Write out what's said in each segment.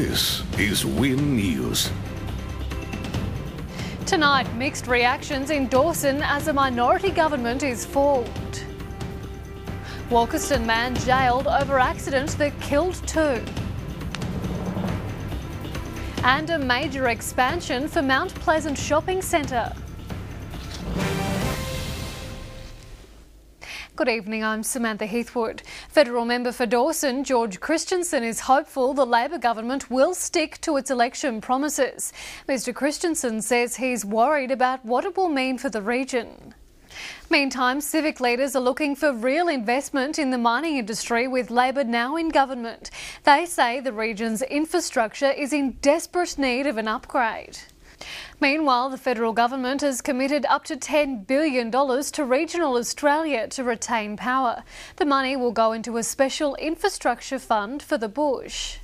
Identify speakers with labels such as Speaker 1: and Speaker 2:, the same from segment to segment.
Speaker 1: This is Win News.
Speaker 2: Tonight, mixed reactions in Dawson as a minority government is formed. Walkerston man jailed over accident that killed 2. And a major expansion for Mount Pleasant Shopping Centre. Good evening, I'm Samantha Heathwood. Federal member for Dawson, George Christensen, is hopeful the Labor government will stick to its election promises. Mr Christensen says he's worried about what it will mean for the region. Meantime, civic leaders are looking for real investment in the mining industry with Labor now in government. They say the region's infrastructure is in desperate need of an upgrade. Meanwhile, the federal government has committed up to $10 billion to regional Australia to retain power. The money will go into a special infrastructure fund for the bush.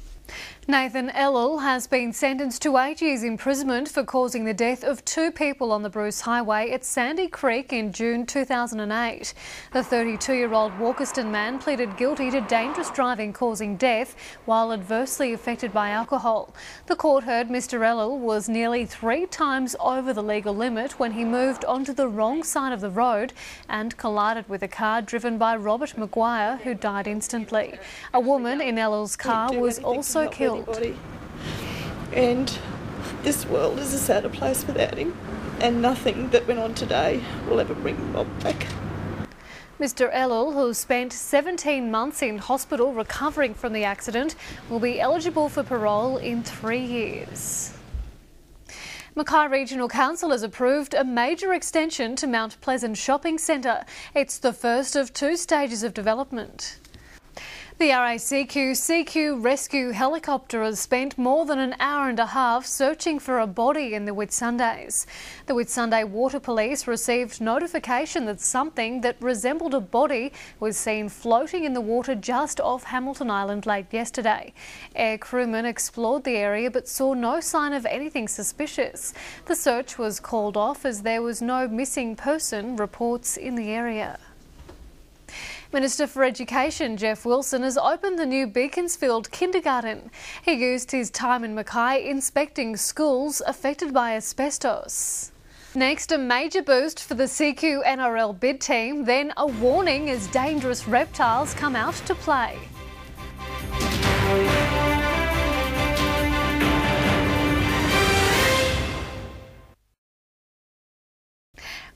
Speaker 2: Nathan Ellel has been sentenced to 8 years imprisonment for causing the death of 2 people on the Bruce Highway at Sandy Creek in June 2008. The 32-year-old Walkerston man pleaded guilty to dangerous driving causing death while adversely affected by alcohol. The court heard Mr Ellel was nearly 3 times over the legal limit when he moved onto the wrong side of the road and collided with a car driven by Robert Maguire, who died instantly. A woman in Ellel's car was also killed.
Speaker 3: And this world is a sadder place without him, and nothing that went on today will ever bring Bob back.
Speaker 2: Mr Ellel, who spent 17 months in hospital recovering from the accident, will be eligible for parole in 3 years. Mackay Regional Council has approved a major extension to Mount Pleasant Shopping Centre. It's the first of 2 stages of development. The RACQ rescue helicopter has spent more than an hour and a half searching for a body in the Whitsundays. The Whitsunday Water Police received notification that something that resembled a body was seen floating in the water just off Hamilton Island late yesterday. Air crewmen explored the area but saw no sign of anything suspicious. The search was called off as there was no missing person reports in the area. Minister for Education Jeff Wilson has opened the new Beaconsfield kindergarten. He used his time in Mackay inspecting schools affected by asbestos. Next, a major boost for the CQ NRL bid team, then a warning as dangerous reptiles come out to play.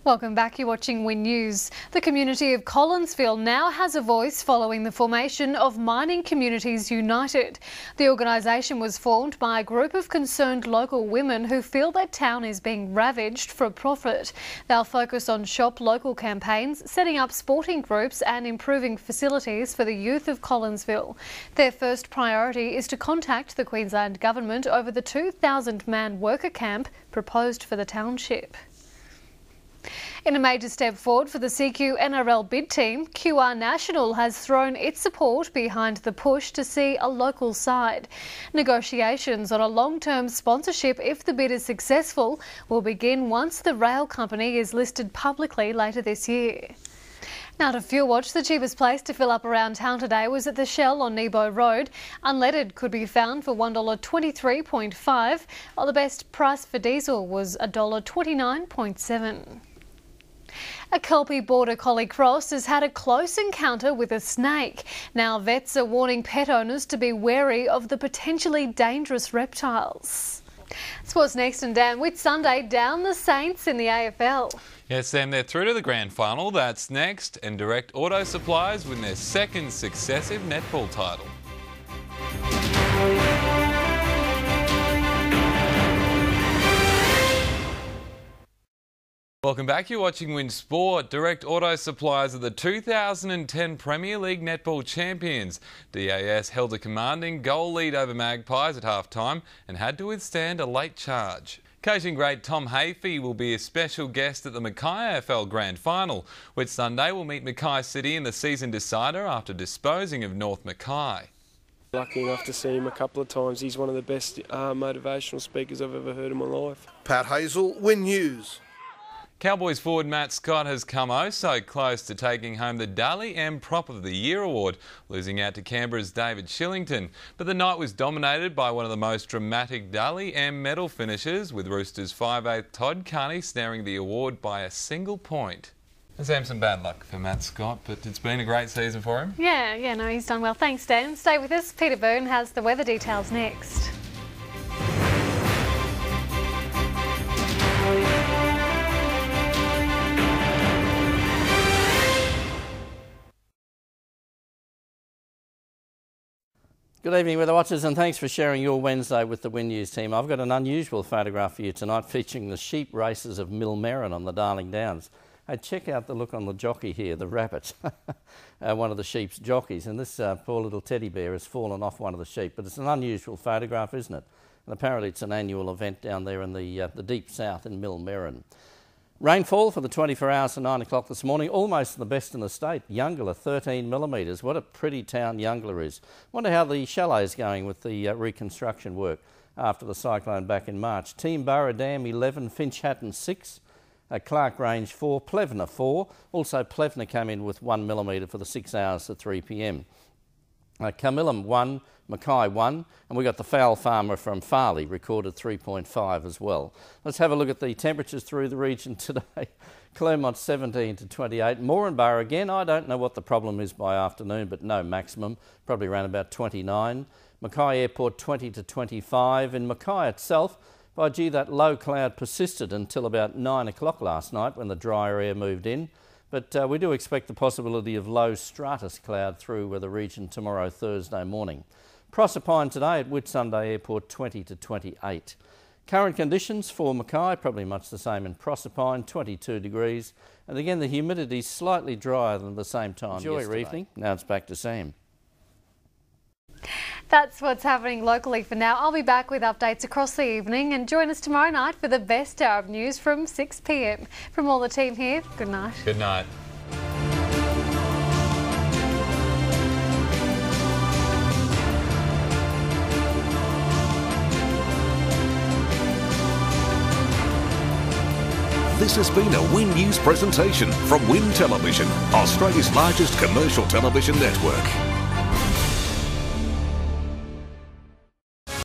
Speaker 2: Welcome back, you're watching Win News. The community of Collinsville now has a voice following the formation of Mining Communities United. The organisation was formed by a group of concerned local women who feel their town is being ravaged for profit. They'll focus on shop local campaigns, setting up sporting groups and improving facilities for the youth of Collinsville. Their first priority is to contact the Queensland Government over the 2,000-man worker camp proposed for the township. In a major step forward for the CQ NRL bid team, QR National has thrown its support behind the push to see a local side. Negotiations on a long-term sponsorship, if the bid is successful, will begin once the rail company is listed publicly later this year. Now to Fuel Watch, the cheapest place to fill up around town today was at the Shell on Nebo Road. Unleaded could be found for $1.23.5, while the best price for diesel was $1.29.7. A Kelpie Border Collie cross has had a close encounter with a snake. Now vets are warning pet owners to be wary of the potentially dangerous reptiles. Sports next, and Dan, Whitsunday down the Saints in the AFL.
Speaker 4: Yes, Sam, they're through to the grand final. That's next, and Direct Auto Supplies win their 2nd successive netball title. Welcome back, you're watching Win Sport. Direct Auto Supplies are the 2010 Premier League Netball champions. DAS held a commanding goal lead over Magpies at half-time and had to withstand a late charge. Coaching great Tom Hafey will be a special guest at the Mackay AFL Grand Final, which Sunday will meet Mackay City in the season decider after disposing of North Mackay.
Speaker 5: Lucky enough to see him a couple of times. He's one of the best motivational speakers I've ever heard in my life.
Speaker 6: Pat Hazel, Win News.
Speaker 4: Cowboys forward Matt Scott has come oh so close to taking home the Dally M Prop of the Year award, losing out to Canberra's David Shillington. But the night was dominated by one of the most dramatic Dally M medal finishes, with Roosters 5'8" Todd Carney snaring the award by a single point. And Sam, some bad luck for Matt Scott, but it's been a great season for him.
Speaker 2: Yeah, no, he's done well. Thanks, Dan. Stay with us. Peter Byrne has the weather details next.
Speaker 6: Good evening, weather watchers, and thanks for sharing your Wednesday with the Win News team. I've got an unusual photograph for you tonight featuring the sheep races of Millmerran on the Darling Downs. Hey, check out the look on the jockey here, the rabbit, one of the sheep's jockeys, and this poor little teddy bear has fallen off one of the sheep. But it's an unusual photograph, isn't it? And apparently it's an annual event down there in the deep south in Millmerran. Rainfall for the 24 hours to 9 o'clock this morning, almost the best in the state. Yungala, 13 millimetres. What a pretty town Yungala is. Wonder how the chalet's going with the reconstruction work after the cyclone back in March. Teamburra Dam 11, Finch Hatton 6, Clark Range 4, Plevna 4. Also Plevna came in with 1 millimetre for the 6 hours to 3 p.m. Camillum 1, Mackay 1, and we got the Fowl Farmer from Farley recorded 3.5 as well. Let's have a look at the temperatures through the region today. Clermont 17 to 28. Moranbah again, I don't know what the problem is by afternoon, but no maximum, probably around about 29. Mackay Airport 20 to 25. In Mackay itself, by gee, that low cloud persisted until about 9 o'clock last night when the drier air moved in. But we do expect the possibility of low stratus cloud through the region tomorrow, Thursday morning. Proserpine today at Whitsunday Airport 20 to 28. Current conditions for Mackay, probably much the same in Proserpine, 22 degrees. And again, the humidity is slightly drier than the same time yesterday. Enjoy your evening. Now it's back to Sam.
Speaker 2: That's what's happening locally for now. I'll be back with updates across the evening, and join us tomorrow night for the best hour of news from 6 p.m. From all the team here, good night.
Speaker 4: Good night.
Speaker 1: This has been a Win News presentation from Win Television, Australia's largest commercial television network.